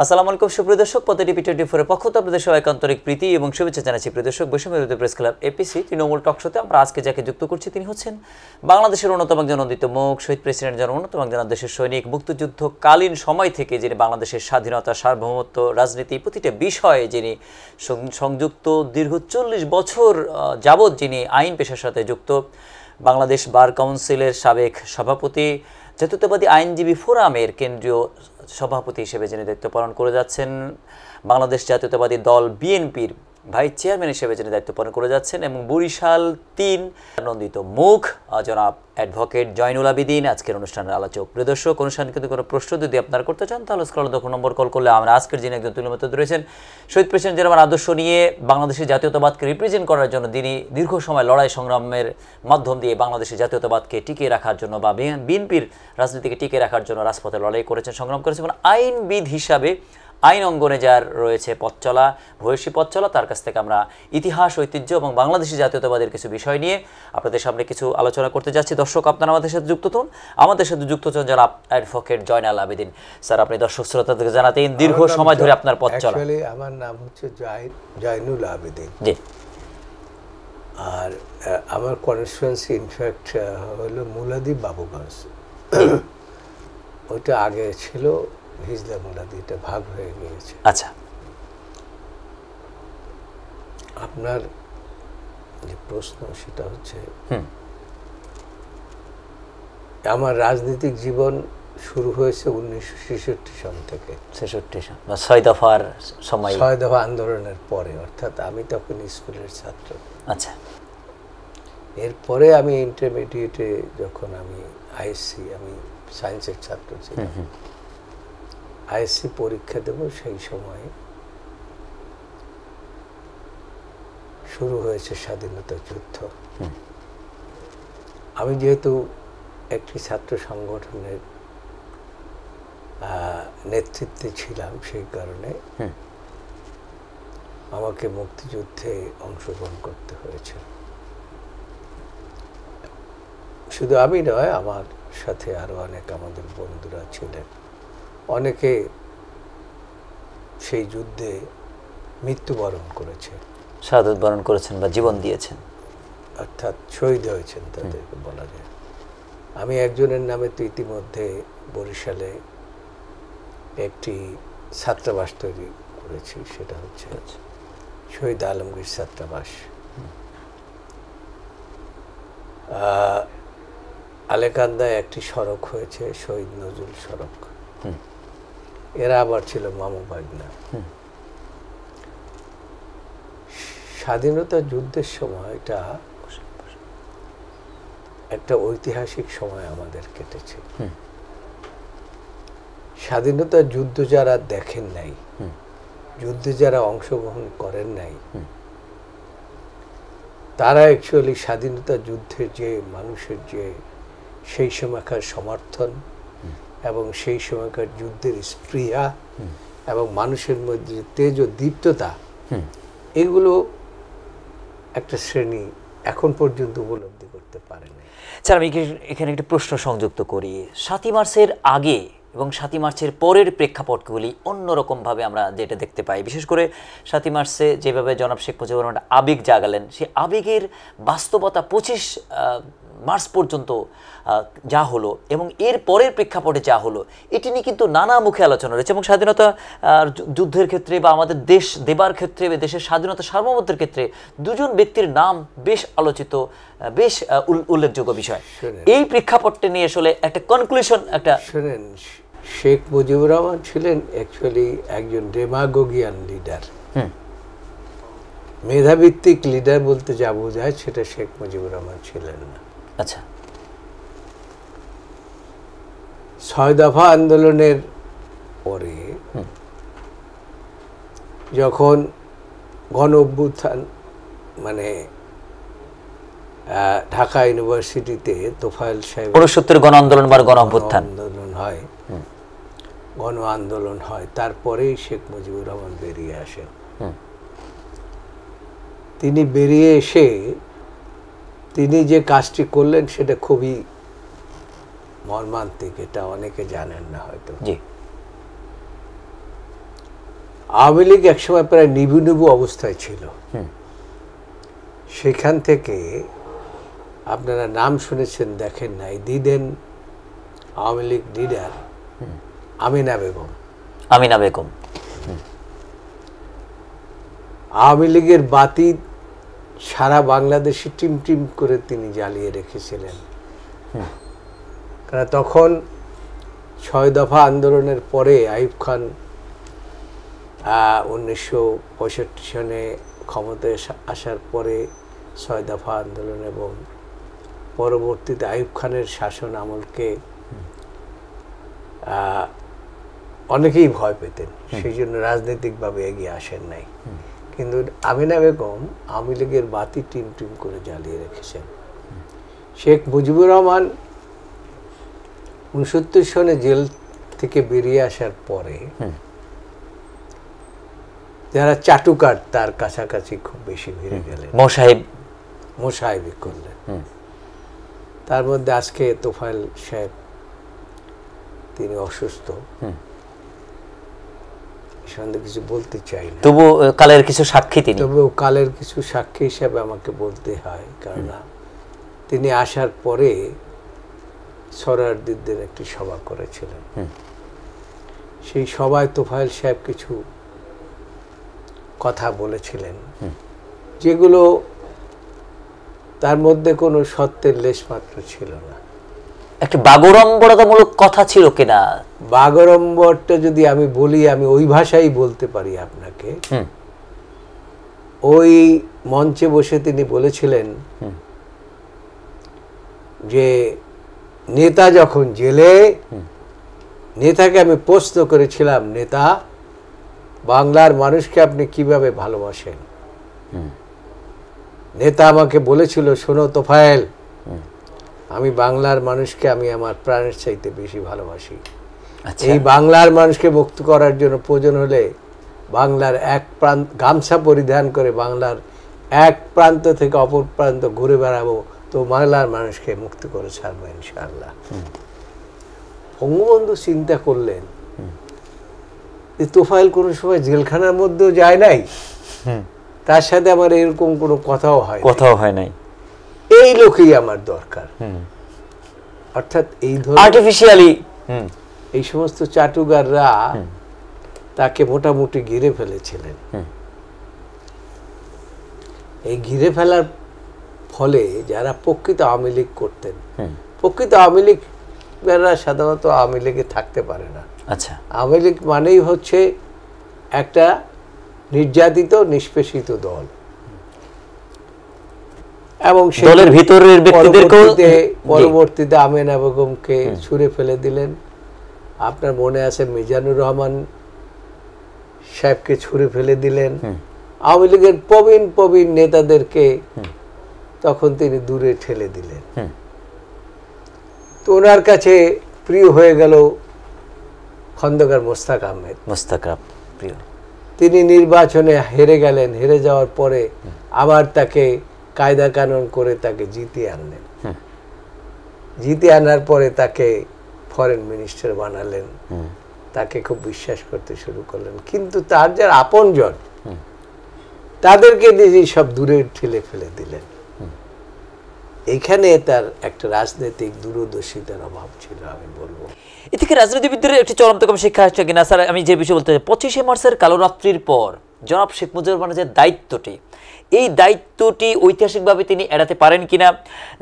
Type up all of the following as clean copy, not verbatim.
আসসালামু আলাইকুম সুপ্রিয় দর্শক, পথে টিভি24 এর পক্ষ থেকে আপনাদের সবাইকে আন্তরিক প্রীতি এবং শুভেচ্ছা জানাচ্ছি। প্রিয় দর্শক, বৈষম্য বিরোধী প্রেস ক্লাব এপিসি তৃণমূল টক শোতে আমরা আজকে যাকে যুক্ত করছি তিনি হচ্ছেন বাংলাদেশের অন্যতম একজন অনন্দিত মুখ, শহীদ প্রেসিডেন্ট যার অন্যতম একজন দেশের সৈনিক, মুক্তিযুদ্ধকালীন সময় থেকে যিনি বাংলাদেশের স্বাধীনতা, সার্বভৌমত্ব, রাজনীতি প্রতিটা বিষয়ে যিনি সংযুক্ত, দীর্ঘ 40 বছর যাবৎ যিনি আইন পেশার সাথে যুক্ত, বাংলাদেশ বার কাউন্সিলের সাবেক সভাপতি, জাতীয়তাবাদী আইনজীবী ফোরামের কেন্দ্রীয় সভাপতি হিসেবে যিনি দায়িত্ব পালন করে যাচ্ছেন, বাংলাদেশ জাতীয়তাবাদী দল বিএনপির ভাইস চেয়ারম্যান হিসেবে যিনি দায়িত্ব পালন করে যাচ্ছেন এবং বরিশাল ৩ আনন্দিত মুখ জনাব অ্যাডভোকেট জয়নুল আবেদিন আজকের অনুষ্ঠানের আলোচক। প্রিয় দর্শক, অনুষ্ঠানে কিন্তু কোনো প্রশ্ন যদি আপনারা করতে চান তাহলে স্ক্রলে দেখুন নম্বর কল করলে আমরা আজকের যিনি একজন তুলনামত রয়েছেন শহীদ প্রেসিডেন্ট যারা আমার আদর্শ নিয়ে বাংলাদেশের জাতীয়তাবাদকে রিপ্রেজেন্ট করার জন্য তিনি দীর্ঘ সময় লড়াই সংগ্রামের মাধ্যম দিয়ে বাংলাদেশের জাতীয়তাবাদকে টিকিয়ে রাখার জন্য বা বিএনপির রাজনীতিকে টিকিয়ে রাখার জন্য রাজপথে লড়াই করেছেন, সংগ্রাম করেছেন এবং আইনবিদ হিসাবে আইন অঙ্গনে যার রয়েছে পথ চলা, ভূয়সী পথ চলা, তার কাছ থেকে আমরা ইতিহাস, ঐতিহ্য এবং বাংলাদেশি জাতীয়তাবাদের কিছু বিষয় নিয়ে আপনাদের সামনে কিছু আলোচনা করতে যাচ্ছি। দর্শক, আপনারা আমাদের সাথে যুক্ত হন, আমাদের সাথে যুক্ত হন জনাব অ্যাডভোকেট জয়নুল আবেদিন। স্যার, আপনি দর্শক শ্রোতাদেরকে জানাতেন দীর্ঘ সময় ধরে আপনার পথ চলা। আমার নাম হচ্ছে জয়নুল আবেদিন। জি। আর আমার কনস্টিটুয়েন্সি ইনফ্যাক্ট হলো মুলাদি বাবুগঞ্জ। ওইটা আগে ছিল হিজলা মুলাদি, এটা ভাগ হয়ে গিয়েছে। আচ্ছা, আপনার যে প্রশ্ন সেটা হচ্ছে আমার রাজনৈতিক জীবন শুরু হয়েছে 1966 সাল থেকে। 66 সাল বা 6 দফার সময়, 6 দফা আন্দোলনের পরে, অর্থাৎ আমি তখন স্কুলের ছাত্র। আচ্ছা। এরপরে আমি ইন্টারমিডিয়েটে যখন আমি আইএসসি, আমি সায়েন্সের ছাত্র ছিলাম, আইএসসি পরীক্ষা দেব, সেই সময় শুরু হয়েছে স্বাধীনতা যুদ্ধ। আমি যেহেতু একটি ছাত্র সংগঠনের নেতৃত্বে ছিলাম, সেই কারণে আমাকে মুক্তিযুদ্ধে অংশগ্রহণ করতে হয়েছে। শুধু আমি নয়, আমার সাথে আরো অনেক আমাদের বন্ধুরা ছিলেন, অনেকে সেই যুদ্ধে মৃত্যুবরণ করেছে, শাহাদাত বরণ করেছেন বা জীবন দিয়েছেন, অর্থাৎ শহীদ হয়েছেন তাদেরকে বলা যায়। আমি একজনের নামে তো ইতিমধ্যে বরিশালে একটি ছাত্রাবাস তৈরি করেছি, সেটা হচ্ছে শহীদ আলমগীর ছাত্রাবাস। আলেকান্দায় একটি সড়ক হয়েছে, শহীদ নজরুল সড়ক। এরা আবার ছিল মামু ভাগনা। স্বাধীনতা যুদ্ধের সময় এটা একটা ঐতিহাসিক সময় আমাদের কেটেছে। স্বাধীনতা যুদ্ধ যারা দেখেন নাই, যুদ্ধে যারা অংশগ্রহণ করেন নাই, তারা অ্যাকচুয়ালি স্বাধীনতা যুদ্ধের যে মানুষের যে সেই সময়কার সমর্থন এবং সেই সময়কার যুদ্ধের স্পৃহা এবং মানুষের মধ্যে তেজ ও দীপ্ততা, এগুলো একটা শ্রেণী এখন পর্যন্ত উপলব্ধি করতে পারেনি। স্যার, আমি এখানে একটি প্রশ্ন সংযুক্ত করি। 7ই মার্চের আগে এবং 7ই মার্চের পরের প্রেক্ষাপটগুলি অন্যরকমভাবে আমরা যেটা দেখতে পাই, বিশেষ করে 7ই মার্চে যেভাবে জনাব শেখ মুজিবুর রহমান আবেগ জাগালেন, সেই আবেগের বাস্তবতা 25 মার্চ পর্যন্ত যা হলো এবং এর পরের প্রেক্ষাপটে যা হলো, এটি নিয়ে কিন্তু নানা মুখে আলোচনা রয়েছে এবং স্বাধীনতা যুদ্ধের ক্ষেত্রে বা আমাদের দেশ দেবার ক্ষেত্রে, দেশের স্বাধীনতা সার্বভৌমত্বের ক্ষেত্রে দুজন ব্যক্তির নাম বেশ আলোচিত, বেশ উল্লেখযোগ্য বিষয়। এই প্রেক্ষাপটটা নিয়ে আসলে একটা কনক্লুশন, একটা শুনেন, শেখ মুজিবুর রহমান ছিলেন অ্যাকচুয়ালি একজন ডেমাগোগিয়ান লিডার। মেধাভিত্তিক লিডার বলতে যা বোঝায় সেটা শেখ মুজিবুর রহমান ছিলেন না। আচ্ছা। 6 দফা আন্দোলনের পরে যখন গণ অভ্যুত্থান, মানে ঢাকা ইউনিভার্সিটিতে তোফায়েল সাহেব 69 গণ আন্দোলন বা গণ অভ্যুত্থান আন্দোলন হয়, গণ আন্দোলন হয়, তারপরেই শেখ মুজিবুর রহমান বেরিয়ে আসেন। তিনি বেরিয়ে এসে তিনি যে কাজটি করলেন সেটা খুবই মর্মান্তিক, এটা অনেকে জানেন না হয়তো। আওয়ামী লীগ একসময় প্রায় নিবু নিবু অবস্থায় ছিল। সেখান থেকে আপনারা নাম শুনেছেন, দেখেন নাই, দিদেন আওয়ামী লীগ লিডার আমিনা বেগম। আমিনা বেগম আওয়ামী লীগের বাতি সারা বাংলাদেশে টিম টিম করে তিনি জ্বালিয়ে রেখেছিলেন। কারণ তখন ৬ দফা আন্দোলনের পরে আইয়ুব খান 1965 সনে ক্ষমতায় আসার পরে ৬ দফা আন্দোলন এবং পরবর্তীতে আইয়ুব খানের শাসন আমলকে অনেকেই ভয় পেতেন, সেই জন্য রাজনৈতিকভাবে এগিয়ে আসেন নাই। কিন্তু আমিনা বেগম আওয়ামী লীগের বাতি টিম টিম করে জ্বালিয়ে রেখেছেন। শেখ মুজিবুর রহমান 69 সনে জেল থেকে বেরিয়ে আসার পরে যারা চাটুকার তার কাছাকাছি খুব বেশি ভিড়ে গেলেন, মোসাহেবি করলেন। তার মধ্যে আজকে তোফায়েল সাহেব, তিনি অসুস্থ, সন্দেহ কিছু বলতে চাই না, তবু কালের কিছু সাক্ষী তিনি, তবু কালের কিছু সাক্ষী হিসাবে আমাকে বলতে হয়। কারণ তিনি আসার পরে সরারদিদের একটি সভা করেছিলেন। সেই সভায় তোফায়েল সাহেব কিছু কথা বলেছিলেন, যেগুলো তার মধ্যে কোনো সত্যের লেশমাত্র ছিল না। একটা বাগড়ম্বরতামূলক কথা ছিল কিনা? বাগড়ম্বরটা যদি আমি বলি, আমি ওই ভাষাই বলতে পারি আপনাকে। ওই মঞ্চে বসে তিনি বলেছিলেন যে নেতা যখন জেলে, নেতাকে আমি প্রশ্ন করেছিলাম, নেতা, বাংলার মানুষকে আপনি কিভাবে ভালোবাসেন? নেতা আমাকে বলেছিল, শোনো তোফায়েল, আমি বাংলার মানুষকে আমি আমার প্রাণের চাইতে বেশি ভালোবাসি। এই বাংলার মানুষকে মুক্ত করার জন্য প্রয়োজন হলে বাংলার এক প্রান্ত গামছা পরিধান করে বাংলার এক প্রান্ত থেকে অপর প্রান্ত ঘুরে বেড়াবো, তো বাংলার মানুষকে মুক্ত করে ছাড়বো ইনশাআল্লাহ। বঙ্গবন্ধু চিন্তা করলেন যে তোফায়েল কোনো সময় জেলখানার মধ্যেও যায় নাই, তার সাথে আমার এরকম কোনো কথাও হয় নাই, এই লোকই আমার দরকার। অর্থাৎ এই ধরনের আর্টিফিশিয়ালি এই সমস্ত চাটুকাররা তাকে মোটামুটি ঘিরে ফেলেছিলেন। এই ঘিরে ফেলার ফলে যারা প্রকৃত আওয়ামী লীগ করতেন, প্রকৃত আওয়ামী লীগরা সাধারণত আওয়ামী লীগে থাকতে পারে না। আচ্ছা, আওয়ামী লীগ মানেই হচ্ছে একটা নির্যাতিত নিষ্পেষিত দল, এবং দলের ভিতরের ব্যক্তিদেরকে পরবর্তীতে আমিনা বেগমকে ছুঁড়ে ফেলে দিলেন। আপনার মনে আছে মিজানুর রহমান সাহেবকে ছুঁড়ে ফেলে দিলেন। আওয়ামী লীগের প্রবীণ নেতাদেরকে তখন তিনি দূরে ঠেলে দিলেন। তো ওনার কাছে প্রিয় হয়ে গেল খন্দকার মোস্তাক আহমেদ। প্রিয়, তিনি নির্বাচনে হেরে গেলেন। হেরে যাওয়ার পরে আবার তাকে কায়দা কানুন করে তাকে জিতিয়ে আনলেন। জিতিয়ে আনার পরে তাকে ফরেন মিনিস্টার বানালেন, তাকে খুব বিশ্বাস করতে শুরু করলেন। কিন্তু তার যারা আপনজন তাদেরকে নিজেই সব দূরে ঠেলে ফেলে দিলেন। এখানে তার একটা রাজনৈতিক দূরদর্শিতার অভাব ছিল, আমি বলবো। এ থেকে রাজনীতিবিদদের একটি চরমতম শিক্ষা আসছে কিনা স্যার, আমি যে বিষয় বলতে চাই, 25শে মার্চের কালো রাত্রির পর জনাব শেখ মুজিবুর রহমানের যে দায়িত্বটি, এই দায়িত্বটি ঐতিহাসিকভাবে তিনি এড়াতে পারেন কিনা?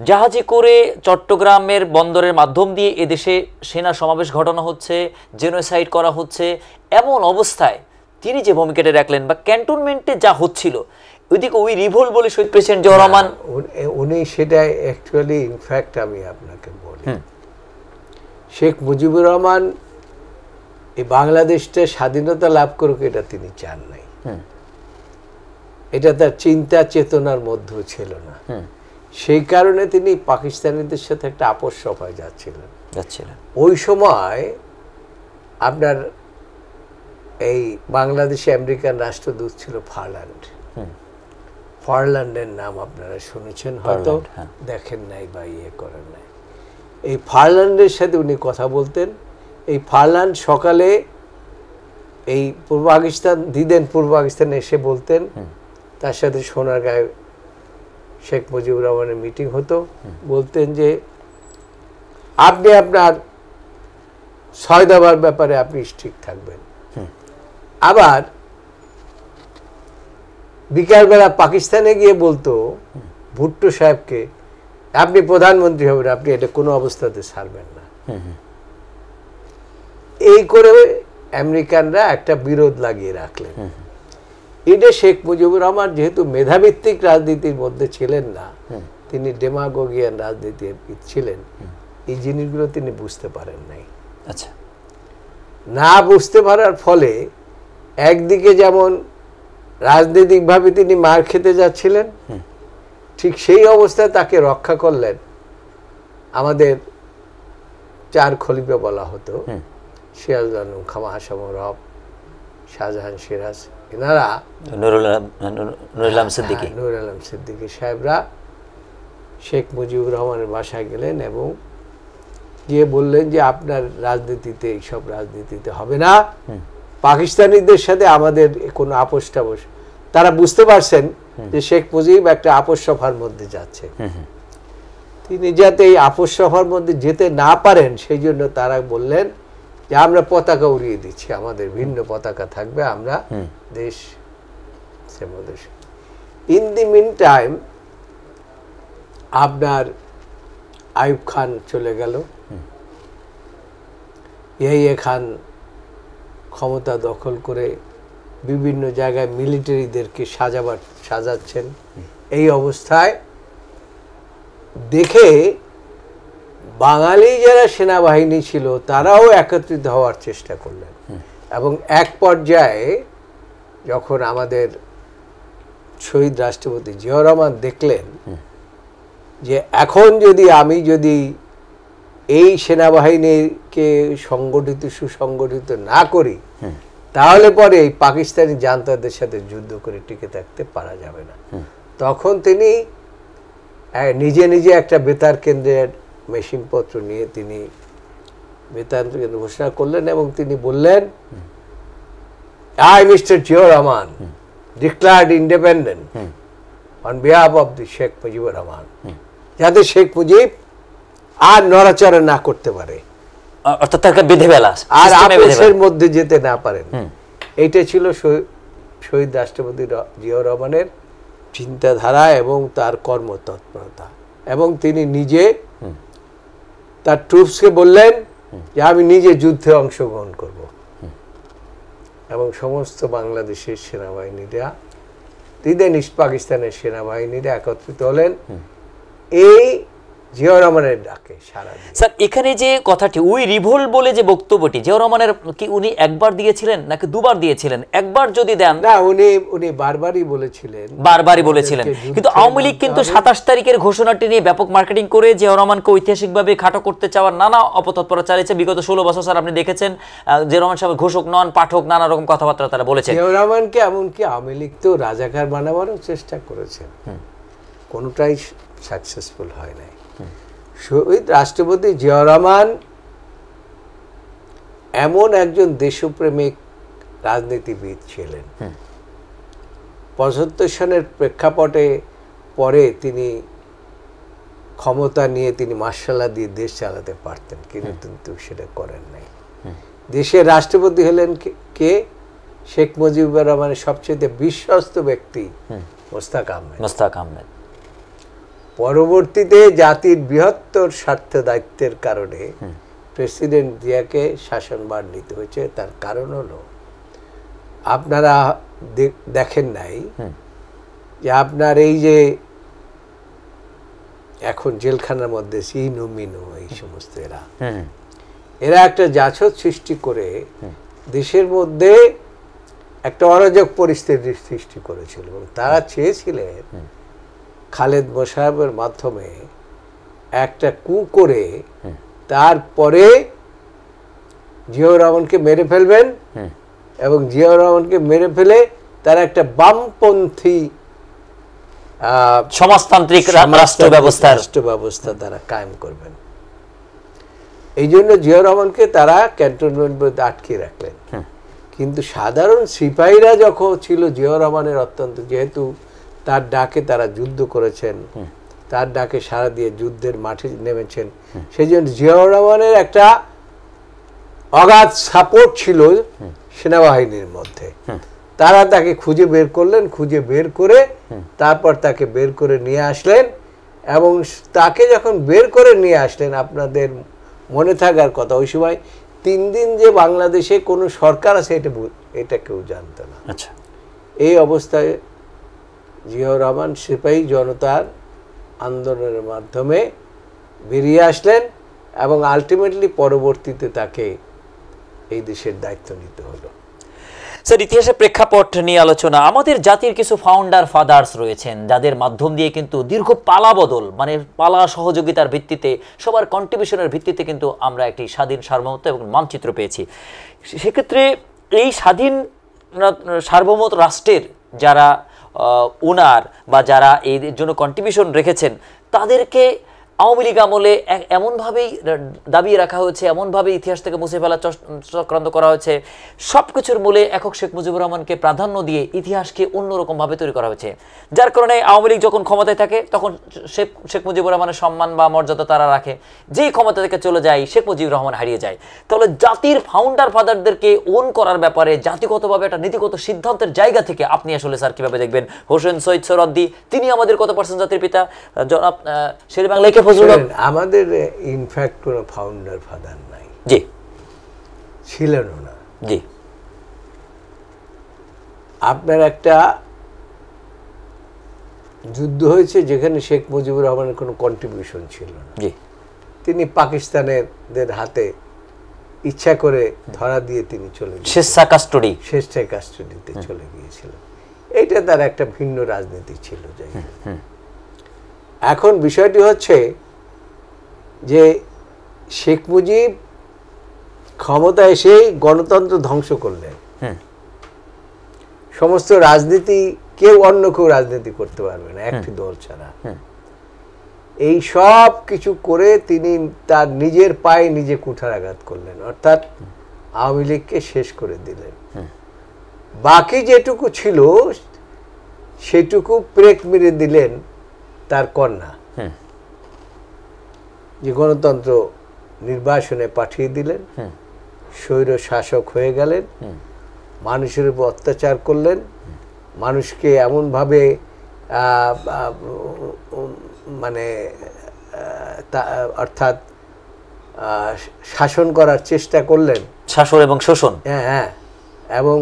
জাহাজে করে চট্টগ্রামের বন্দরের মাধ্যম দিয়ে এদেশে সেনা সমাবেশ ঘটানো হচ্ছে, জেনোসাইড করা হচ্ছে, এমন অবস্থায় তিনি যে ভূমিকাটা রাখলেন, বা ক্যান্টনমেন্টে যা হচ্ছিল, ওইদিকে ওই রিভোল্ট বলে শহীদ প্রেসিডেন্ট জিয়াউর রহমান, উনি সেটা অ্যাকচুয়ালি ইনফ্যাক্ট আমি আপনাকে বলি, শেখ মুজিবুর রহমান এই বাংলাদেশটা স্বাধীনতা লাভ করুক এটা তিনি চান নাই। এটা তার চিন্তা চেতনার মধ্যেও ছিল না। সেই কারণে তিনি পাকিস্তানিদের সাথে একটা আপোষ সভায় যাচ্ছিলেন। ওই সময় আপনার এই বাংলাদেশে আমেরিকান রাষ্ট্রদূত ছিল ফারল্যান্ড। ফারল্যান্ডের নাম আপনারা শুনেছেন হয়তো, দেখেন নাই বা ইয়ে করেন নাই। এই ফারল্যান্ডের সাথে উনি কথা বলতেন। এই ফারল্যান্ড সকালে এই পূর্ব পাকিস্তান দিদেন, পূর্ব পাকিস্তানে এসে বলতেন, তার সাথে সোনারগাঁয়ে শেখ মুজিবুর রহমানের মিটিং হতো, বলতেন যে আপনি আপনার 6 দফার ব্যাপারে আপনি ঠিক থাকবেন। আবার বিকালবেলা পাকিস্তানে গিয়ে বলতো ভুট্টো সাহেবকে, আপনি প্রধানমন্ত্রী হবেন, আপনি এটা কোনো অবস্থাতে ছাড়বেন না। এই করে আমেরিকানরা একটা বিরোধ লাগিয়ে রাখলেন। এটা শেখ মুজিবুর রহমান যেহেতু মেধাভিত্তিক রাজনীতির মধ্যে ছিলেন না, তিনি ডেমাগোগিয়ান রাজনীতিবিদ ছিলেন, এই জিনিসগুলো তিনি বুঝতে পারেন নাই। আচ্ছা, না বুঝতে পারার ফলে একদিকে যেমন রাজনৈতিকভাবে তিনি মার খেতে যাচ্ছিলেন, ঠিক সেই অবস্থায় তাকে রক্ষা করলেন আমাদের 4 খলিফা বলা হতো, সিরাজউদ্দৌলা, খামা হাসাম রব, শাহজাহান সিরাজ, এনারা নুরুল আলম সিদ্দিকী, নুরুল আলম সিদ্দিকী সাহেবরা শেখ মুজিবুর রহমানের বাসায় গেলেন এবং গিয়ে বললেন যে আপনার রাজনীতিতে, এইসব রাজনীতিতে হবে না, পাকিস্তানিদের সাথে আমাদের কোনো আপোষ টাপোষ। তারা বুঝতে পারছেন যে শেখ মুজিব একটা আপোষ সভার মধ্যে যাচ্ছে, তিনি যাতে এই আপোষ সভার মধ্যে যেতে না পারেন সেই জন্য তারা বললেন যে আমরা পতাকা উড়িয়ে দিচ্ছি, আমাদের ভিন্ন পতাকা থাকবে, আমরা দেশ। ইন দি মিন টাইম আপনার আইয়ুব খান চলে গেল, ইয়াহিয়া খান ক্ষমতা দখল করে বিভিন্ন জায়গায় মিলিটারিদেরকে সাজাচ্ছেন। এই অবস্থায় দেখে বাঙালি যারা সেনাবাহিনী ছিল তারাও একত্রিত হওয়ার চেষ্টা করলেন এবং এক পর্যায়ে যখন আমাদের শহীদ রাষ্ট্রপতি জিয়াউর রহমান দেখলেন যে এখন আমি যদি এই সেনাবাহিনীকে সুসংগঠিত না করি, তাহলে পরে এই পাকিস্তানি জান্তাদের সাথে যুদ্ধ করে টিকে থাকতে পারা যাবে না। তখন তিনি নিজে নিজে একটা বেতার কেন্দ্রের মেশিনপত্র নিয়ে তিনি বেতার কেন্দ্র ঘোষণা করলেন এবং তিনি বললেন, I, Mr. Ziaur Rahman, declared independent on behalf of the Sheikh Mujibur Rahman, যাতে শেখ মুজিব আর নড়াচড়া না করতে পারে, অর্থাৎ তাকে বেঁধে ফেলা, আর আপোষের মধ্যে যেতে না পারেন। এইটা ছিল শহীদ রাষ্ট্রপতি জিয়াউর রহমানের চিন্তাধারা এবং তার কর্মতৎপরতা। এবং তিনি নিজে তার ট্রুপসকে বললেন যে আমি নিজে যুদ্ধে অংশগ্রহণ করব, এবং সমস্ত বাংলাদেশের সেনাবাহিনীরা, দিদেন ইস্ট পাকিস্তানের সেনাবাহিনীরা একত্রিত হলেন এই জিয়াউর রহমানের ডাকে সারা দিয়ে। স্যার, এখানে যে কথাটি উই রিভোল্ট বলে যে বক্তব্যটি জিয়াউর রহমানের কি উনি একবার দিয়েছিলেন নাকি দুবার দিয়েছিলেন? একবার যদি দেন। না, উনি বারবারই বলেছিলেন, কিন্তু আওয়ামী লীগ কিন্তু 27 তারিখের ঘোষণাটি নিয়ে ব্যাপক মার্কেটিং করে জিয়াউর রহমানকে ঐতিহাসিকভাবে খাটো করতে চাওয়ার নানা অপতৎপরতা চালিয়েছে। বিগত 16 বছর স্যার আপনি দেখেছেন জিয়াউর রহমান সাহেব ঘোষক নন, পাঠক, নানা রকম কথাবার্তা তারা বলেছেন। জিয়াউর রহমানকে এমনকি আওয়ামী লীগ তো রাজাকার বানাবারও চেষ্টা করেছেন, কোনোটাই সাকসেসফুল হয় নাই। শহীদ রাষ্ট্রপতি জিয়াউর রহমান এমন একজন দেশপ্রেমিক রাজনীতিবিদ ছিলেন, 75 সনের প্রেক্ষাপটে পরে তিনি ক্ষমতা নিয়ে তিনি মার্শাল্লাহ দিয়ে দেশ চালাতে পারতেন, কিন্তু সেটা করেন নাই। দেশের রাষ্ট্রপতি হলেন কে? শেখ মুজিবুর রহমানের সবচেয়ে বিশ্বস্ত ব্যক্তি মোস্তাক আহমেদ। পরবর্তীতে জাতির বৃহত্তর স্বার্থ দায়িত্বের কারণে প্রেসিডেন্ট জিয়াকে শাসনভার নিতে হয়েছে। তার কারণ হলো আপনারা দেখেন নাই যে আপনার এই যে এখন জেলখানার মধ্যে সিনু মিনু এই সমস্ত এরা একটা জাছদ সৃষ্টি করে দেশের মধ্যে একটা অরাজক পরিস্থিতির সৃষ্টি করেছিল এবং তারা চেয়েছিলেন খালেদ মোশাররফের মাধ্যমে একটা কু করে তারপরে জিয়াউর রহমানকে মেরে ফেলবেন এবং জিয়াউর রহমানকে মেরে ফেলে তারা একটা বামপন্থী সমাজতান্ত্রিক রাষ্ট্র ব্যবস্থা তারা কায়েম করবেন। এই জন্য জিয়াউর রহমানকে তারা ক্যান্টনমেন্ট আটকে রাখলেন। কিন্তু সাধারণ সিপাহীরা যখন ছিল জিয়াউর রহমানের অত্যন্ত, যেহেতু তার ডাকে তারা যুদ্ধ করেছেন, তার ডাকে সাড়া দিয়ে যুদ্ধের মাঠে নেমেছেন, সেই জন্য জিয়াউর রহমানের একটা অগাধ সাপোর্ট ছিল সেনাবাহিনীর মধ্যে। তারা তাকে খুঁজে বের করলেন, খুঁজে বের করে তারপর তাকে বের করে নিয়ে আসলেন। এবং তাকে যখন বের করে নিয়ে আসলেন, আপনাদের মনে থাকার কথা ওই সময় 3 দিন যে বাংলাদেশে কোনো সরকার আছে এটা কেউ জানতো না। আচ্ছা, এই অবস্থায় জিয়াউর রহমান সিপাহী জনতার আন্দোলনের মাধ্যমে বেরিয়ে আসলেন এবং আলটিমেটলি পরবর্তীতে তাকে এই দেশের দায়িত্ব নিতে হলো। স্যার, ইতিহাসের প্রেক্ষাপট নিয়ে আলোচনা। আমাদের জাতির কিছু ফাউন্ডার ফাদার্স রয়েছেন যাদের মাধ্যম দিয়ে কিন্তু দীর্ঘ পালা বদল, মানে পালা সহযোগিতার ভিত্তিতে, সবার কন্ট্রিবিউশনের ভিত্তিতে কিন্তু আমরা একটি স্বাধীন সার্বভৌমত্ব এবং মানচিত্র পেয়েছি। সেক্ষেত্রে এই স্বাধীন সার্বভৌমত্ব রাষ্ট্রের যারা ওনার বা যারা এর জন্য কন্ট্রিবিউশন রেখেছেন, তাদেরকে আওয়ামী লীগ আমলে এমনভাবেই দাবিয়ে রাখা হয়েছে, এমনভাবে ইতিহাস থেকে মুছে ফেলা চক্রান্ত করা হয়েছে। সব কিছুর মূলে একক শেখ মুজিবুর রহমানকে প্রাধান্য দিয়ে ইতিহাসকে অন্যরকমভাবে তৈরি করা হয়েছে, যার কারণে আওয়ামী লীগ যখন ক্ষমতায় থাকে তখন শেখ মুজিবুর রহমানের সম্মান বা মর্যাদা তারা রাখে, যেই ক্ষমতা থেকে চলে যায় শেখ মুজিবুর রহমান হারিয়ে যায়। তাহলে জাতির ফাউন্ডার ফাদারদেরকে ওন করার ব্যাপারে জাতিগতভাবে একটা নীতিগত সিদ্ধান্তের জায়গা থেকে আপনি আসলে স্যার কীভাবে দেখবেন? হোসেন শহীদ সোহরাওয়ার্দী, তিনি আমাদের কত পার্সেন্ট জাতির পিতা, জনাব শেরে বাংলা আমাদের ইনফ্যাক্ট কোনো ফাউন্ডার ফাদার নাই, জি ছিলেনও না। জি, আপনার একটা যুদ্ধ হয়েছে যেখানে শেখ মুজিবুর রহমানের কোনো কন্ট্রিবিউশন ছিল না। জি, তিনি পাকিস্তানের হাতে ইচ্ছা করে ধরা দিয়ে তিনি চলে স্বেচ্ছায় কাস্টডিতে চলে গিয়েছিলেন। এইটা তার একটা ভিন্ন রাজনীতি ছিল। যাই এখন বিষয়টি হচ্ছে যে শেখ মুজিব ক্ষমতা এসে গণতন্ত্র ধ্বংস করলেন। সমস্ত রাজনীতি অন্য কেউ রাজনীতি করতে পারবে না একটি দল ছাড়া। এই সব কিছু করে তিনি তার নিজের পায়ে নিজে কুঠারাঘাত করলেন, অর্থাৎ আওয়ামী লীগকে শেষ করে দিলেন। বাকি যেটুকু ছিল সেটুকু ব্রেক মেরে দিলেন তার কন্যা, যে গণতন্ত্র নির্বাসনে পাঠিয়ে দিলেন, স্বৈর শাসক হয়ে গেলেন, মানুষের উপর অত্যাচার করলেন, মানুষকে এমনভাবে মানে অর্থাৎ শাসন করার চেষ্টা করলেন, শাসন এবং শোষণ। হ্যাঁ, এবং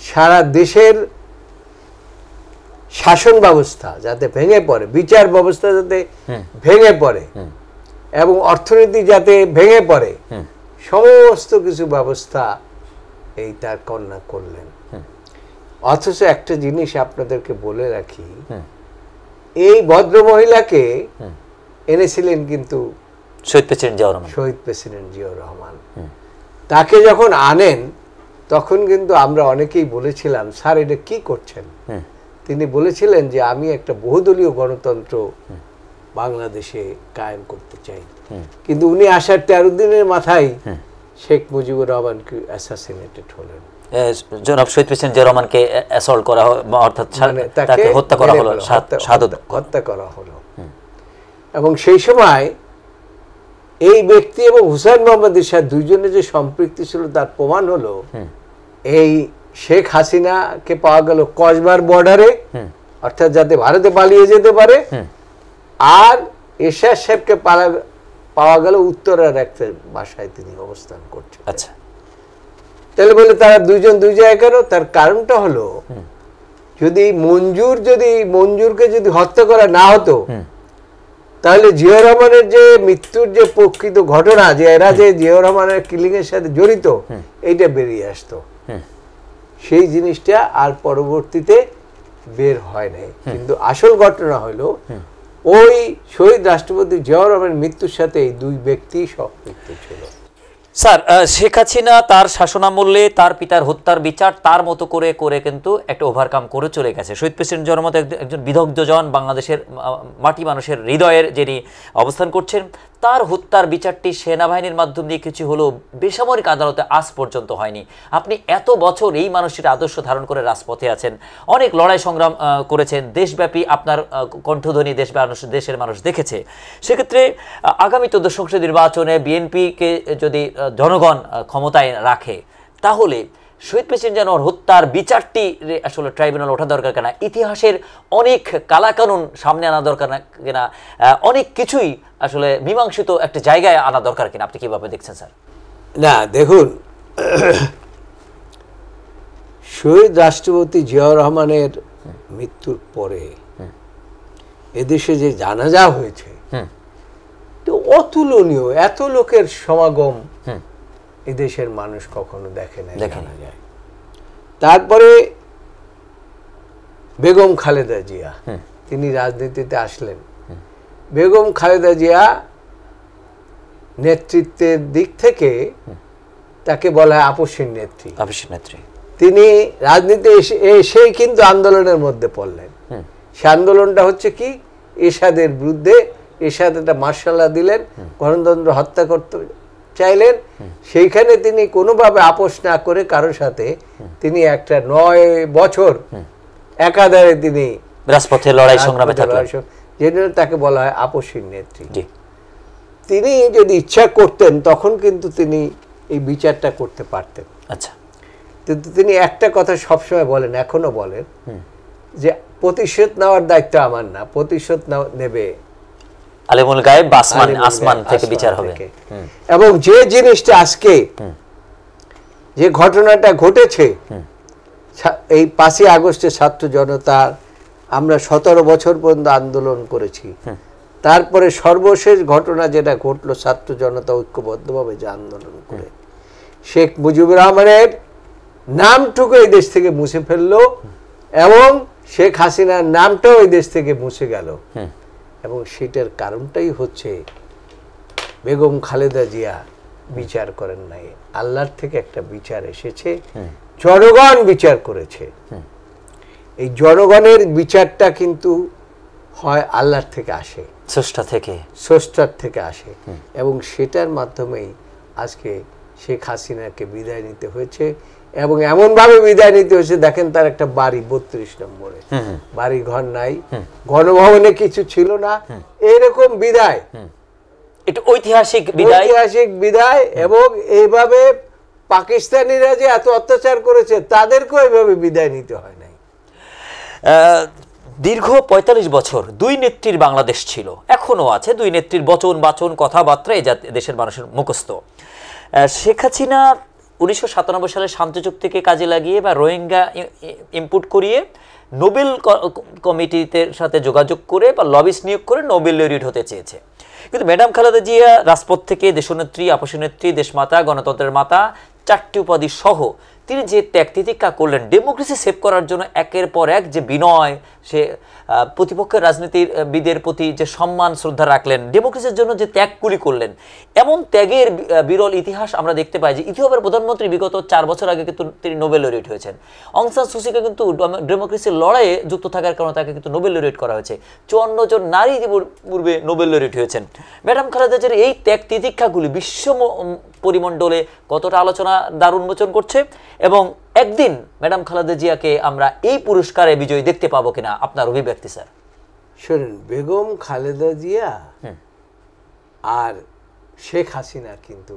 সারা দেশের শাসন ব্যবস্থা যাতে ভেঙে পড়ে, বিচার ব্যবস্থা যাতে ভেঙে পড়ে এবং অর্থনীতি যাতে ভেঙে পড়ে, সমস্ত কিছু ব্যবস্থা এই তার কন্যা করলেন। অথচ একটা জিনিস আপনাদেরকে বলে রাখি, এই ভদ্র মহিলাকে এনেছিলেন কিন্তু শহীদ প্রেসিডেন্ট জিয়াউর রহমান। তাকে যখন আনেন তখন কিন্তু আমরা অনেকেই বলেছিলাম, স্যার এটা কি করছেন? তিনি বলেছিলেন যে আমি একটা বহুদলীয় গণতন্ত্র বাংলাদেশে কায়েম করতে চাই। কিন্তু উনি আসার 13 দিনের মাথায় শেখ মুজিবুর রহমান অ্যাসাসিনেটেড হলেন। জনাব শহীদ প্রেসিডেন্ট জিয়াউর রহমানকে অ্যাসল্ট করা হলো, অর্থাৎ তাকে হত্যা করা হলো, হত্যা করা হলো। এবং সেই সময় এই ব্যক্তি এবং হুসাইন মোহাম্মদ এরশাদ দুইজনের যে সম্পৃক্তি ছিল তার প্রমাণ হলো এই শেখ হাসিনাকে পাওয়া গেল কসবার বর্ডারে, অর্থাৎ যাতে ভারতে পালিয়ে যেতে পারে, আর এরশাদ সাহেবকে পাওয়া গেল উত্তরার একটা বাসায় তিনি অবস্থান করছেন। আচ্ছা, তাহলে বলে তারা দুইজন দুই জায়গায় কেন? তার কারণটা হলো যদি মঞ্জুরকে যদি হত্যা করা না হতো তাহলে জিয়াউর রহমানের যে মৃত্যুর যে প্রকৃত ঘটনা, যে এরা যে জিয়াউর রহমানের কিলিং এর সাথে জড়িত, এইটা বেরিয়ে আসতো। সেই জিনিসটা আর পরবর্তীতে বের হয় নাই। কিন্তু আসল ঘটনা হলো ওই শহীদ রাষ্ট্রপতি জিয়াউর রহমানের মৃত্যুর সাথে এই দুই ব্যক্তি সম্পৃক্ত ছিল। স্যার, শেখ হাসিনা তার শাসনামলে তার পিতার হত্যার বিচার তার মতো করে করে কিন্তু একটা ওভারকাম করে চলে গেছে। শহীদ প্রেসিডেন্ট জনমত একজন বিদগ্ধজন, বাংলাদেশের মাটি মানুষের হৃদয়ের যিনি অবস্থান করছেন, তার হত্যার বিচারটি সেনাবাহিনীর মাধ্যম দিয়ে কিছু হলেও বেসামরিক আদালতে আজ পর্যন্ত হয়নি। আপনি এত বছর এই মানুষটির আদর্শ ধারণ করে রাজপথে আছেন, অনেক লড়াই সংগ্রাম করেছেন, দেশব্যাপী আপনার কণ্ঠধ্বনি দেশের মানুষ দেখেছে। সেক্ষেত্রে আগামী 14 সংসদ নির্বাচনে বিএনপিকে যদি জনগণ ক্ষমতায় রাখে, তাহলে শহীদ প্রেসিডেন্ট জিয়াউর হত্যার বিচারটি আসলে ট্রাইব্যুনাল ওঠা দরকার কিনা, ইতিহাসের অনেক কালাকানুন সামনে আনা দরকার কিনা, অনেক কিছুই আসলে মীমাংসিত একটা জায়গায় আনা দরকার কিনা, আপনি কিভাবে দেখছেন স্যার? না, দেখুন, শহীদ রাষ্ট্রপতি জিয়াউর রহমানের মৃত্যুর পরে এদেশে যে জানাজা হয়েছে তো অতুলনীয়, এত লোকের সমাগম এদেশের মানুষ কখনো দেখে না, জানা যায়। তারপরে বেগম খালেদা জিয়া, তিনি রাজনীতিতে আসলেন। বেগম খালেদা জিয়া নেতৃত্বের দিক থেকে তাকে বলা হয় আপসীন নেত্রী। তিনি রাজনীতি এসেই কিন্তু আন্দোলনের মধ্যে পড়লেন। সে আন্দোলনটা হচ্ছে কি, এরশাদের বিরুদ্ধে। এরশাদ একটা মার্শাল ল দিলেন, গণতন্ত্র হত্যা করতে চাইলেন। সেইখানে তিনি কোনোভাবে আপোষ না করে কারোর সাথে তিনি একটা 9 বছর একাধারে তিনি রাজপথে লড়াই সংগ্রামে থাকলেন, যেটা তাকে বলা হয় আপসীন নেত্রী। তিনি যদি ইচ্ছা করতেন তখন কিন্তু তিনি এই বিচারটা করতে পারতেন। আচ্ছা, কিন্তু তিনি একটা কথা সবসময় বলেন, এখনো বলেন, যে প্রতিশোধ নেওয়ার দায়িত্ব আমার না, প্রতিশোধ নেবে আলিমুল গায়েব, আসমান থেকে বিচার হবে। এবং যে জিনিসটা আজকে যে ঘটনাটা ঘটেছে, এই 5ই আগস্টের ছাত্র জনতার আমরা 17 বছর পর্যন্ত আন্দোলন করেছি, তারপরে সর্বশেষ ঘটনা যেটা ঘটলো, ছাত্র জনতা ঐক্যবদ্ধভাবে যে আন্দোলন করে শেখ মুজিবুর রহমানের নামটুকু এই দেশ থেকে মুছে ফেললো এবং শেখ হাসিনার নামটাও এই দেশ থেকে মুছে গেল। এবং সেটার কারণটাই হচ্ছে বেগম খালেদা জিয়া বিচার করেন নাই, আল্লাহর থেকে একটা বিচার এসেছে, জনগণ বিচার করেছে। এই জনগণের বিচারটা কিন্তু হয় আল্লাহর থেকে আসে, স্রষ্টার থেকে আসে, এবং সেটার মাধ্যমেই আজকে শেখ হাসিনাকে বিদায় নিতে হয়েছে। এবং এমন ভাবে বিদায় নিতে হয়েছে, দেখেন তার একটা বাড়ি 32 নম্বরে, বাড়ি ঘর নাই, গণভবনে কিছু ছিল না, এরকম বিদায়, এটা ঐতিহাসিক বিদায়। এবং এইভাবে পাকিস্তানিরা যে এত অত্যাচার করেছে তাদেরকেও এইভাবে বিদায় নিতে হয় নাই। দীর্ঘ 45 বছর দুই নেত্রীর বাংলাদেশ ছিল, এখনো আছে। দুই নেত্রীর বচন বাচন কথাবার্তা এই দেশের মানুষের মুখস্থ। শেখ হাসিনা 1997 সালে শান্তি চুক্তিকে কাজে লাগিয়ে বা রোহিঙ্গা ইম্পোর্ট করিয়ে নোবেল কমিটিতে সাথে যোগাযোগ করে বা লবিস্ট নিয়োগ করে নোবেল লরিয়েট হতে চেয়েছে। কিন্তু ম্যাডাম খালেদা জিয়া রাজপথ থেকে দেশনেত্রী, আপসনেত্রী, দেশমাতা, গণতন্ত্রের মাতা 4টি উপাধি সহ তিনি যে ত্যাগ তিতিক্ষা করলেন ডেমোক্রেসি সেভ করার জন্য, একের পর এক যে বিনয়, সে প্রতিপক্ষের রাজনীতিবিদের প্রতি যে সম্মান শ্রদ্ধা রাখলেন, ডেমোক্রেসির জন্য যে ত্যাগগুলি করলেন, এমন ত্যাগের বিরল ইতিহাস আমরা দেখতে পাই যে ইথিওপিয়ার প্রধানমন্ত্রী বিগত 4 বছর আগে কিন্তু তিনি নোবেল লরিয়েট হয়েছেন। অং সান সুচিকে কিন্তু ডেমোক্রেসির লড়াইয়ে যুক্ত থাকার কারণে তাকে কিন্তু নোবেল লরিয়েট করা হয়েছে। 54 জন নারী পূর্বে নোবেল লরিয়েট হয়েছেন। ম্যাডাম খালেদা জিয়ার এই ত্যাগ তিতিক্ষাগুলি বিশ্ব পরিমণ্ডলে কতটা আলোচনা দ্বার উন্মোচন করছে, এবং একদিন ম্যাডাম খালেদা জিয়াকে আমরা এই পুরস্কারে বিজয়ী দেখতে পাবো কিনা, আপনার অভিব্যক্তি স্যার? শুনুন, বেগম খালেদা জিয়া আর শেখ হাসিনা কিন্তু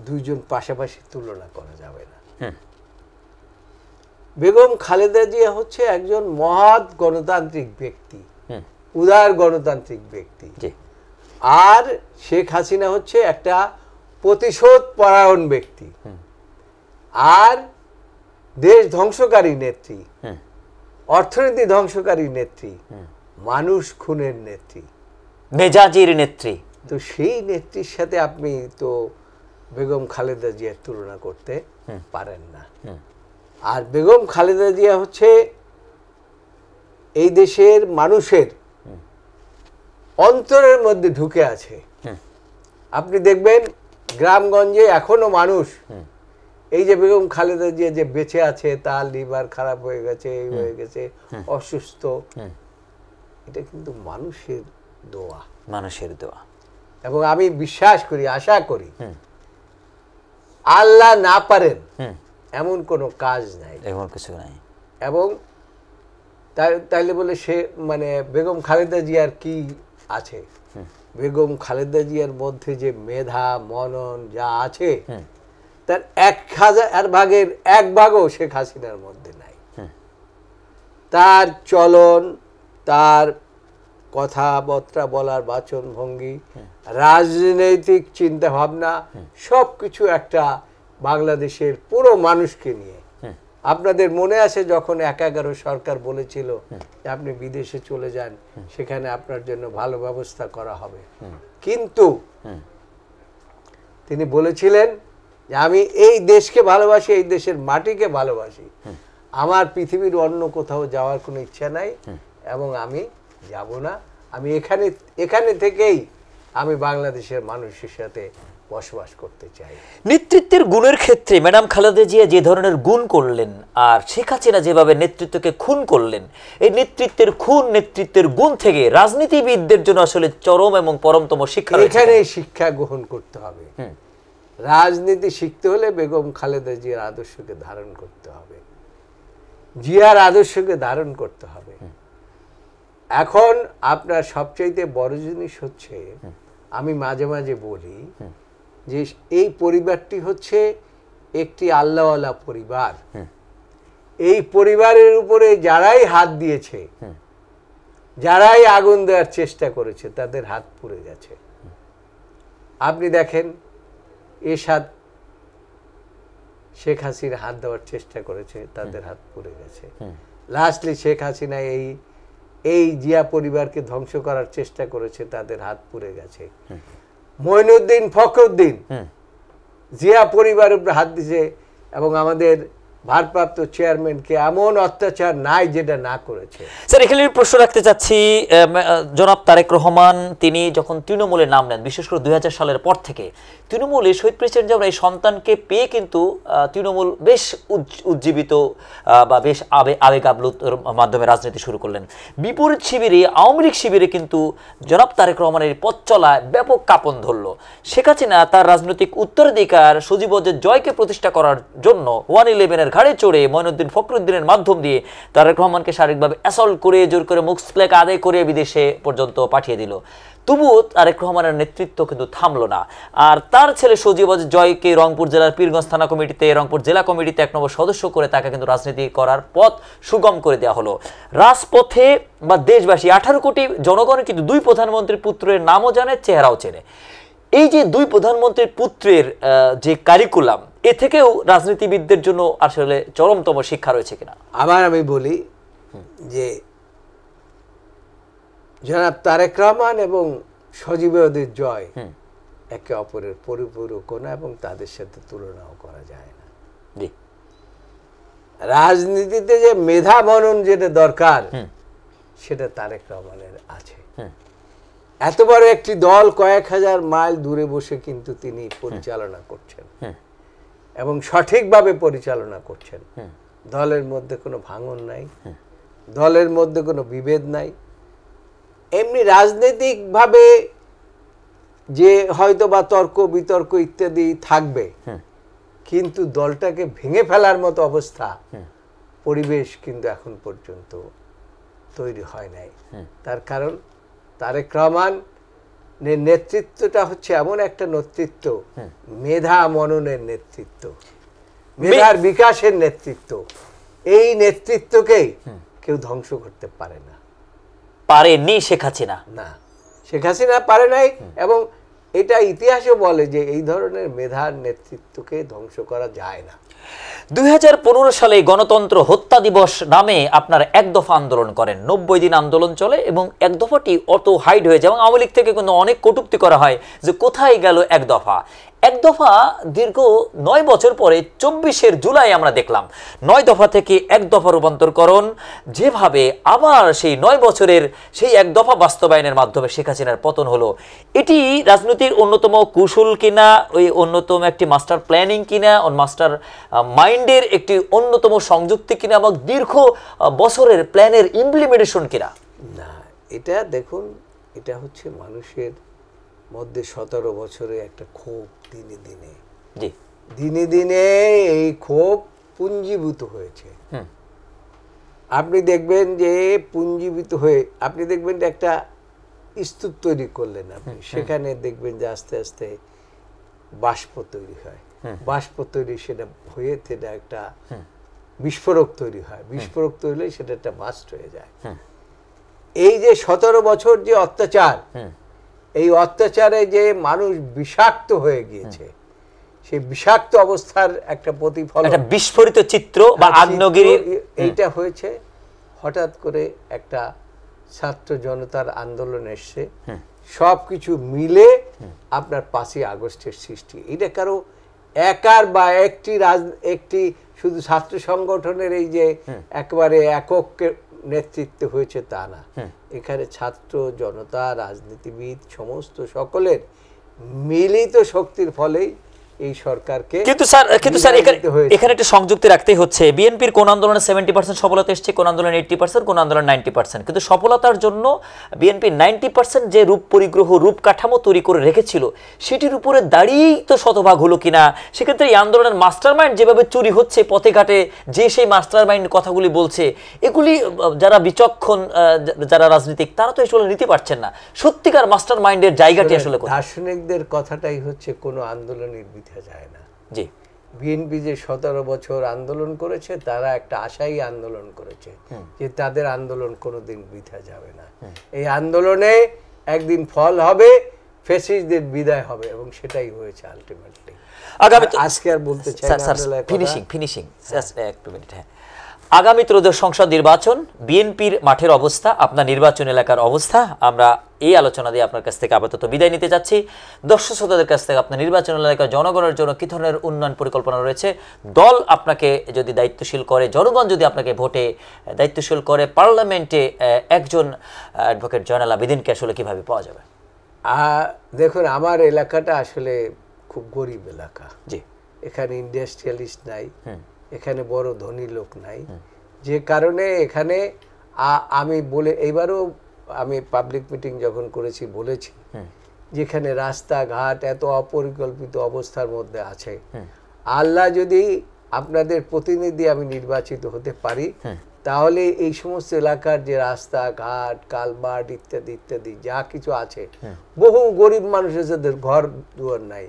দুইজন পাশাপাশি তুলনা করা যাবে না। বেগম খালেদা জিয়া হচ্ছে একজন মহৎ গণতান্ত্রিক ব্যক্তি, উদার গণতান্ত্রিক ব্যক্তি, আর শেখ হাসিনা হচ্ছে একটা প্রতিশোধ পরায়ণ ব্যক্তি আর দেশ ধ্বংসকারী নেত্রী, অর্থনীতি ধ্বংসকারী নেত্রী, মানুষ খুনের নেত্রী, মেজাজের নেত্রী। তো সেই নেত্রীর সাথে আপনি তো বেগম খালেদা জিয়ার তুলনা করতে পারেন না। আর বেগম খালেদা জিয়া হচ্ছে এই দেশের মানুষের অন্তরের মধ্যে ঢুকে আছে। আপনি দেখবেন গ্রামগঞ্জে এখনো মানুষ এই যে বেগম খালেদা জিয়া যে বেঁচে আছে, তার লিভার খারাপ হয়ে গেছে, এই হয়ে গেছে, অসুস্থ, এটা কিন্তু মানুষের দোয়া, মানুষের দোয়া। এবং আমি বিশ্বাস করি, আশা করি আল্লাহ না পারেন এমন কোনো কাজ নাই, এমন কিছু নাই। এবং তাইলে বলে সে মানে বেগম খালেদা জিয়ার কি আছে? বেগম খালেদা জিয়ার মধ্যে যে মেধা মনন যা আছে তার 1000 ভাগের 1 ভাগও শেখ হাসিনার মধ্যে নাই। তার চলন, তার কথাবার্তা বলার বাচন ভঙ্গি, রাজনৈতিক চিন্তা ভাবনা সবকিছু একটা বাংলাদেশের পুরো মানুষকে নিয়ে। আপনাদের মনে আছে যখন 11 সরকার বলেছিল যে আপনি বিদেশে চলে যান, সেখানে আপনার জন্য ভালো ব্যবস্থা করা হবে, কিন্তু তিনি বলেছিলেন যে আমি এই দেশকে ভালোবাসি, এই দেশের মাটিকে ভালোবাসি, আমার পৃথিবীর অন্য কোথাও যাওয়ার কোনো ইচ্ছা নাই এবং আমি যাব না, আমি এখানে থেকেই আমি বাংলাদেশের মানুষের সাথে বসবাস করতে চাই। নেতৃত্বের গুণের ক্ষেত্রে ম্যাডাম খালেদা জিয়া যে ধরনের গুণ করলেন, আর শেখ হাসিনা যেভাবে নেতৃত্বকে খুন করলেন, এই নেতৃত্বের খুন, নেতৃত্বের গুণ থেকে রাজনীতিবিদদের জন্য আসলে চরম এবং পরমতম শিক্ষা। এখানে শিক্ষা গ্রহণ করতে হবে। রাজনীতি শিখতে হলে বেগম খালেদা জিয়ার আদর্শকে ধারণ করতে হবে, জিয়ার আদর্শকে ধারণ করতে হবে। এখন আপনার সবচাইতে বড় জিনিস হচ্ছে, আমি মাঝে মাঝে বলি যে এই পরিবারটি হচ্ছে একটি আল্লাহওয়ালা পরিবার। এই পরিবারের উপরে যারাই হাত দিয়েছে, যারাই আগুন দেওয়ার চেষ্টা করেছে, তাদের হাত পুড়ে গেছে। আপনি দেখেন এরশাদ শেখ হাসিনা হাত দেওয়ার চেষ্টা করেছে, তাদের হাত পুড়ে গেছে। লাস্টলি শেখ হাসিনা এই জিয়া পরিবারকে ধ্বংস করার চেষ্টা করেছে, তাদের হাত পুড়ে গেছে। মঈনুদ্দিন ফখরুদ্দিন জিয়া পরিবারের উপরে হাত দিয়েছে এবং আমাদের ভারপ্রাপ্ত চেয়ারম্যানকে এমন অত্যাচার নাই যেটা না করেছে। স্যার, এখানে প্রশ্ন রাখতে চাচ্ছি, জনাব তারেক রহমান তিনি যখন তৃণমূলে নাম নেন, বিশেষ করে 2000 সালের পর থেকে তৃণমূলে শহীদ প্রেসিডেন্ট জিয়াউর এই সন্তানকে পেয়ে কিন্তু তৃণমূল বেশ উজ্জীবিত বা বেশ আবেগ আপ্লুতর মাধ্যমে রাজনীতি শুরু করলেন। বিপরীত শিবিরে, আওয়ামী লীগ শিবিরে কিন্তু জনাব তারেক রহমানের পথ চলায় ব্যাপক কাঁপন ধরল। শেখ হাসিনা তার রাজনৈতিক উত্তরাধিকার সজীবদের জয়কে প্রতিষ্ঠা করার জন্য 111-এর ঘাড়ে চড়ে মঈনুদ্দিন ফখরুদ্দিনের মাধ্যম দিয়ে তারেক রহমানকে শারীরিকভাবে অ্যাসল্ট করে, জোর করে মুখস্প্লেক আদায় করে বিদেশে পর্যন্ত পাঠিয়ে দিল। তবুও তারেক রহমানের নেতৃত্ব কিন্তু থামলো না। আর তার ছেলে সজীব জয়কে রংপুর জেলার পীরগঞ্জ থানা কমিটিতে, রংপুর জেলা কমিটিতে 1 নম্বর সদস্য করে তাকে কিন্তু রাজনীতি করার পথ সুগম করে দেওয়া হলো। রাজপথে বা দেশবাসী 18 কোটি জনগণ কিন্তু 2 প্রধানমন্ত্রীর পুত্রের নামও জানে, চেহারাও চেনে। এই যে 2 প্রধানমন্ত্রীর পুত্রের যে কারিকুলাম, এ থেকেও রাজনীতিবিদদের জন্য আসলে চরমতম শিক্ষা রয়েছে কিনা? আবার আমি বলি যে জনাব তারেক রহমান এবং সজীবদের জয় একে অপরের পরিপূরক না এবং তাদের সাথে তুলনাও করা যায় না। জি, রাজনীতিতে যে মেধা মনন যেটা দরকার সেটা তারেক রহমানের আছে। এত বড় একটি দল কয়েক হাজার মাইল দূরে বসে কিন্তু তিনি পরিচালনা করছেন এবং সঠিকভাবে পরিচালনা করছেন। দলের মধ্যে কোনো ভাঙন নাই, দলের মধ্যে কোনো বিভেদ নাই। এমনি রাজনৈতিকভাবে যে হয়তো বা তর্ক বিতর্ক ইত্যাদি থাকবে, কিন্তু দলটাকে ভেঙে ফেলার মতো অবস্থা, পরিবেশ কিন্তু এখন পর্যন্ত তৈরি হয় নাই। তার কারণ তারেক রহমান নেতৃত্বটা হচ্ছে এমন একটা নেতৃত্ব, মেধা মননের নেতৃত্ব, মেধার বিকাশের নেতৃত্ব। এই নেতৃত্বকেই কেউ ধ্বংস করতে পারে না, পারেনি শেখ হাসিনা। না, শেখ হাসিনা পারে নাই। এবং এটা ইতিহাসও বলে যে এই ধরনের মেধার নেতৃত্বকে ধ্বংস করা যায় না। 2015 সালে গণতন্ত্র হত্যা দিবস নামে আপনার 1 দফা আন্দোলন করেন। 90 দিন আন্দোলন চলে এবং 1 দফাটি অত হাইড হয়ে যায় এবং আওয়ামী লীগ থেকে কিন্তু অনেক কটূক্তি করা হয় যে কোথায় গেল 1 দফা। 1 দফা দীর্ঘ 9 বছর পরে 24 জুলাই আমরা দেখলাম 9 দফা থেকে 1 দফা রূপান্তরকরণ, যেভাবে আবার সেই 9 বছরের সেই 1 দফা বাস্তবায়নের মাধ্যমে শেখ হাসিনার পতন হলো। এটি রাজনীতির অন্যতম কৌশল কিনা, ওই অন্যতম একটি মাস্টার প্ল্যানিং কিনা, মাস্টার মাইন্ডের একটি অন্যতম সংযুক্তি কিনা এবং দীর্ঘ বছরের প্ল্যানের ইমপ্লিমেন্টেশন কিনা? না, এটা দেখুন, এটা হচ্ছে মধ্যে 17 বছরে একটা ক্ষোভ দিনে দিনে জি দিনে দিনে এই ক্ষোভ পুঞ্জীভূত হয়েছে। আপনি দেখবেন যে পুঞ্জীভূত হয়ে আপনি দেখবেন যে একটা স্তূপ তৈরি করলেন আপনি, সেখানে দেখবেন যে আস্তে আস্তে বাষ্প তৈরি হয়, বাষ্প তৈরি সেটা হয়ে সেটা একটা বিস্ফোরক তৈরি হয়, বিস্ফোরক তৈরি হলে সেটা একটা বাস্ট হয়ে যায়। এই যে 17 বছর যে অত্যাচার, এই অত্যাচারে যে মানুষ বিষাক্ত হয়ে গিয়েছে, সেই বিষাক্ত অবস্থার একটা প্রতিফলন, একটা বিস্ফোরিত চিত্র বা আগ্নেয়গিরি এইটা হয়েছে। হঠাৎ করে একটা ছাত্র জনতার আন্দোলন এসছে, সবকিছু মিলে আপনার 5ই আগস্টের সৃষ্টি। এটা কারো একার বা একটি শুধু ছাত্র সংগঠনের এই যে একেবারে একক নেতৃত্বে হয়েছে তা না, এখানে ছাত্র জনতা রাজনীতিবিদ সমস্ত সকলের মিলিত শক্তির ফলেই এই সরকারকে। কিন্তু স্যার এখানে একটা সংযুক্তি রাখতেই হচ্ছে, বিএনপির কোন আন্দোলনে 70% সফলতা এসেছে, কোন আন্দোলনে 80%, কোন আন্দোলনে 90%, কিন্তু সফলতার জন্য বিএনপি 90% যে রূপ পরিগ্রহ রূপ কাঠামো তৈরি করে রেখেছিল সেটির উপরে দাঁড়িয়েই তো শতভাগ হলো কিনা। সেক্ষেত্রে এই আন্দোলনের মাস্টারমাইন্ড যেভাবে চুরি হচ্ছে পথে ঘাটে, যে সেই মাস্টারমাইন্ড কথাগুলি বলছে, এগুলি যারা বিচক্ষণ যারা রাজনীতিক তারা তো আসলে নিতে পারছেন না। সত্যিকার মাস্টারমাইন্ডের জায়গাটি আসলে দার্শনিকদের কথাটাই হচ্ছে কোনো আন্দোলনের বৃথা যায় না। জি বিএনপি যে 17 বছর আন্দোলন করেছে, তারা একটা আশাই আন্দোলন করেছে যে তাদের আন্দোলন কোনোদিন বৃথা যাবে না, এই আন্দোলনে একদিন ফল হবে, ফ্যাসিস্টদের বিদায় হবে, এবং সেটাই হয়েছে আলটিমেটলি। আজকে আর বলতে চাই না, ফিনিশিং একটু মিনিট। হ্যাঁ, আগামী ত্রয়োদশ সংসদ নির্বাচন, বিএনপির মাঠের অবস্থা, আপনার নির্বাচন এলাকার অবস্থা, আমরা এই আলোচনা দিয়ে আপনার কাছ থেকে আপাতত বিদায় নিতে যাচ্ছি। দর্শক শ্রোতাদের কাছ থেকে আপনার নির্বাচন এলাকার জনগণের জন্য কী ধরনের উন্নয়ন পরিকল্পনা রয়েছে, দল আপনাকে যদি দায়িত্বশীল করে, জনগণ যদি আপনাকে ভোটে দায়িত্বশীল করে, পার্লামেন্টে একজন অ্যাডভোকেট জয়নাল আবেদিনকে আসলে কিভাবে পাওয়া যাবে? দেখুন, আমার এলাকাটা আসলে খুব গরিব এলাকা। জি, এখানে ইন্ডাস্ট্রিয়ালিস্ট নাই, এখানে বড় ধনী লোক নাই, যে কারণে এখানে আমি এইবারও আমি পাবলিক মিটিং যখন করেছি বলেছি, যেখানে রাস্তাঘাট এত অপরিকল্পিত অবস্থার মধ্যে আছে, আল্লাহ যদি আপনাদের প্রতিনিধি আমি নির্বাচিত হতে পারি, তাহলে এই সমস্ত এলাকার যে রাস্তাঘাট কালভার্ট ইত্যাদি ইত্যাদি যা কিছু আছে, বহু গরিব মানুষের যাদের ঘর দুয়ার নাই,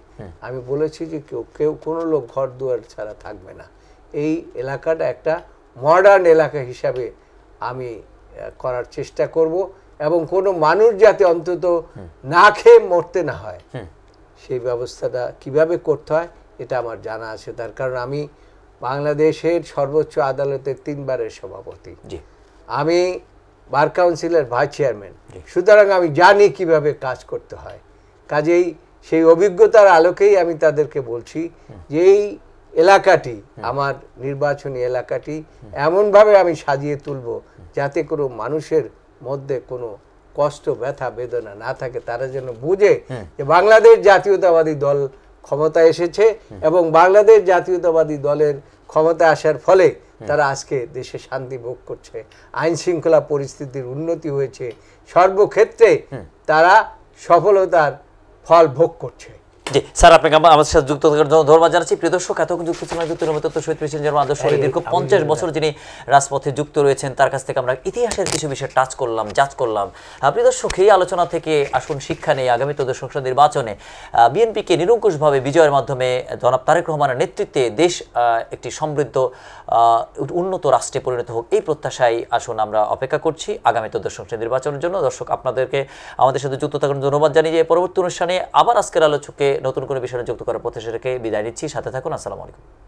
আমি বলেছি যে কেউ কোনো লোক ঘর দুয়ার ছাড়া থাকবে না। এই এলাকাটা একটা মডার্ন এলাকা হিসাবে আমি করার চেষ্টা করব, এবং কোনো মানুষ যাতে অন্তত না খেয়ে মরতে না হয় সেই ব্যবস্থাটা কিভাবে করতে হয় এটা আমার জানা আছে। তার কারণ আমি বাংলাদেশের সর্বোচ্চ আদালতের 3 বারের সভাপতি, আমি বার কাউন্সিলের ভাইস চেয়ারম্যান, সুতরাং আমি জানি কিভাবে কাজ করতে হয়। কাজেই সেই অভিজ্ঞতার আলোকেই আমি তাদেরকে বলছি যে এই এলাকাটি, আমার নির্বাচনী এলাকাটি এমনভাবে আমি সাজিয়ে তুলব যাতে কোনো মানুষের মধ্যে কোনো কষ্ট ব্যথা বেদনা না থাকে। তারা যেন বুঝে যে বাংলাদেশ জাতীয়তাবাদী দল ক্ষমতায় এসেছে, এবং বাংলাদেশ জাতীয়তাবাদী দলের ক্ষমতা আসার ফলে তারা আজকে দেশে শান্তি ভোগ করছে, আইন শৃঙ্খলা পরিস্থিতির উন্নতি হয়েছে, সর্বক্ষেত্রে তারা সফলতার ফল ভোগ করছে। জি স্যার, আপনাকে আমাদের সাথে যুক্ত থাকার জন্য ধন্যবাদ জানাচ্ছি। প্রিয় দর্শক, এতক্ষণ যুক্ত ছিলেন শহীদ প্রেসিডেন্ট জিয়াউর আদর্শ দীর্ঘ 50 বছর যিনি রাজপথে যুক্ত রয়েছেন, তার কাছ থেকে আমরা ইতিহাসের কিছু বিষয় টাচ করলাম, জাজ করলাম। প্রিয় দর্শক, এই আলোচনা থেকে আসুন শিক্ষা নেই, আগামী ত্রয়োদশ সংসদ নির্বাচনে বিএনপিকে নিরঙ্কুশভাবে বিজয়ের মাধ্যমে জনাব তারেক রহমানের নেতৃত্বে দেশ একটি সমৃদ্ধ উন্নত রাষ্ট্রে পরিণত হোক, এই প্রত্যাশায় আসুন আমরা অপেক্ষা করছি আগামী ত্রয়োদশ সংসদ নির্বাচনের জন্য। দর্শক, আপনাদেরকে আমাদের সাথে যুক্ত থাকার জন্য ধন্যবাদ জানিয়ে পরবর্তী অনুষ্ঠানে আবার আজকের আলোচকে নতুন কোনো বিষয়ে যুক্ত করার প্রত্যাশা রেখে বিদায় নিচ্ছি। সাথে থাকুন। আসসালামু আলাইকুম।